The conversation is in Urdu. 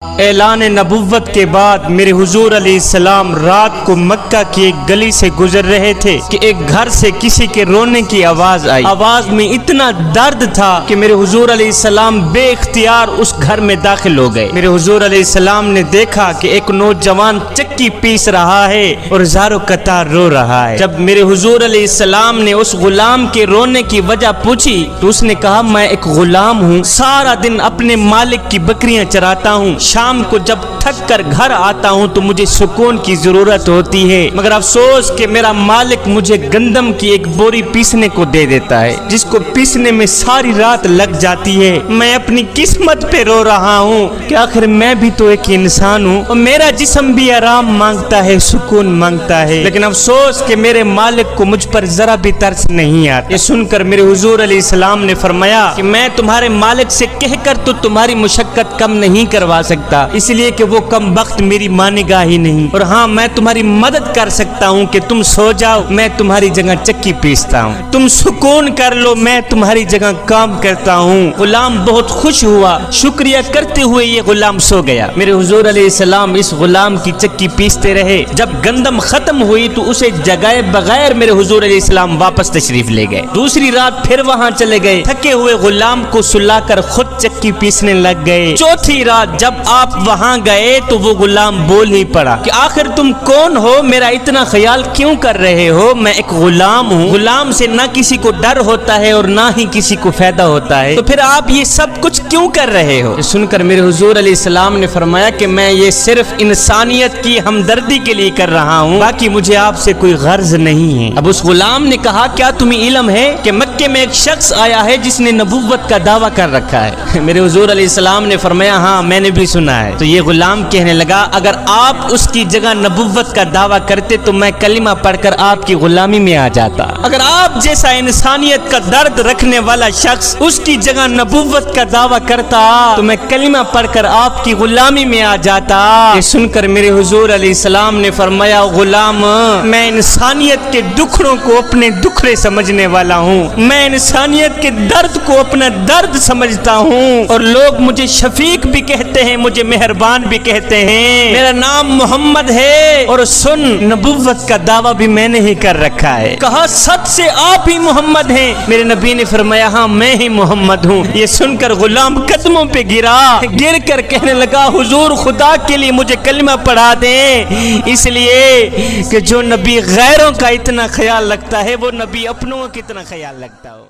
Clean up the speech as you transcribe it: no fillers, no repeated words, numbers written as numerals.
اعلان نبوت کے بعد میرے حضور علیہ السلام رات کو مکہ کی ایک گلی سے گزر رہے تھے کہ ایک گھر سے کسی کے رونے کی آواز آئی۔ آواز میں اتنا درد تھا کہ میرے حضور علیہ السلام بے اختیار اس گھر میں داخل ہو گئے۔ میرے حضور علیہ السلام نے دیکھا کہ ایک نوجوان چکی پیس رہا ہے اور زارو قطار رو رہا ہے۔ جب میرے حضور علیہ السلام نے اس غلام کے رونے کی وجہ پوچھی تو اس نے کہا میں ایک غلام ہوں، سارا دن اپنے مالک کی بکریاں چراتا ہوں، شام کو جب تھک کر گھر آتا ہوں تو مجھے سکون کی ضرورت ہوتی ہے، مگر افسوس کہ میرا مالک مجھے گندم کی ایک بوری پیسنے کو دے دیتا ہے جس کو پیسنے میں ساری رات لگ جاتی ہے۔ میں اپنی قسمت پہ رو رہا ہوں کہ آخر میں بھی تو ایک انسان ہوں اور میرا جسم بھی آرام مانگتا ہے، سکون مانگتا ہے، لیکن افسوس کہ میرے مالک کو مجھ پر ذرا بھی ترس نہیں آتا۔ یہ سن کر میرے حضور علیہ السلام نے فرمایا کہ میں تمہارے مالک سے کہہ کر تو تمہاری مشقت کم نہیں کروا سکتا، اس لیے کہ وہ کم بخت میری مانے گا ہی نہیں، اور ہاں میں تمہاری مدد کر سکتا ہوں کہ تم سو جاؤ، میں تمہاری جگہ چکی پیستا ہوں، تم سکون کر لو، میں تمہاری جگہ کام کرتا ہوں۔ غلام بہت خوش ہوا، شکریہ کرتے ہوئے یہ غلام سو گیا۔ میرے حضور علیہ السلام اس غلام کی چکی پیستے رہے۔ جب گندم ختم ہوئی تو اسے جگائے بغیر میرے حضور علیہ السلام واپس تشریف لے گئے۔ دوسری رات پھر وہاں چلے گئے، تھکے ہوئے غلام کو سلا کر خود چکی پیسنے لگ گئے۔ چوتھی رات جب آپ وہاں گئے تو وہ غلام بول ہی پڑا کہ آخر تم کون ہو، میرا اتنا خیال کیوں کر رہے ہو؟ میں ایک غلام ہوں، غلام سے نہ کسی کو ڈر ہوتا ہے اور نہ ہی کسی کو فائدہ ہوتا ہے، تو پھر آپ یہ سب کچھ کیوں کر رہے ہو؟ سن کر میرے حضور علیہ السلام نے فرمایا کہ میں یہ صرف انسانیت کی ہمدردی کے لیے کر رہا ہوں، باقی مجھے آپ سے کوئی غرض نہیں ہے۔ اب اس غلام نے کہا کیا تمہیں علم ہے کہ مکے میں ایک شخص آیا ہے جس نے نبوت کا دعویٰ کر رکھا ہے؟ میرے حضور علیہ السلام نے فرمایا ہاں میں نے بھی سنا ہے۔ تو یہ غلام کہنے لگا اگر آپ اس کی جگہ نبوت کا دعویٰ کرتے تو میں کلمہ پڑھ کر آپ کی غلامی میں آ جاتا، اگر آپ جیسا انسانیت کا درد رکھنے والا شخص اس کی جگہ نبوت کا دعویٰ کرتا تو میں کلمہ پڑھ کر آپ کی غلامی میں آ جاتا۔ یہ سن کر میرے حضور علیہ السلام نے فرمایا غلام میں انسانیت کے دکھڑوں کو اپنے دکھڑے سمجھنے والا ہوں، میں انسانیت کے درد کو اپنا درد سمجھتا ہوں، اور لوگ مجھے شفیق بھی کہتے ہیں، مجھے مہربان بھی کہتے ہیں، میرا نام محمد ہے، اور سن نبوت کا دعویٰ بھی میں نے ہی کر رکھا ہے۔ کہا سچ سے آپ ہی محمد ہیں؟ میرے نبی نے فرمایا ہاں میں ہی محمد ہوں۔ یہ سن کر غلام قدموں پہ گرا، گر کر کہنے لگا حضور خدا کے لیے مجھے کلمہ پڑھا دیں، اس لیے کہ جو نبی غیروں کا اتنا خیال رکھتا ہے وہ نبی اپنوں کا کتنا خیال رکھتا ہو۔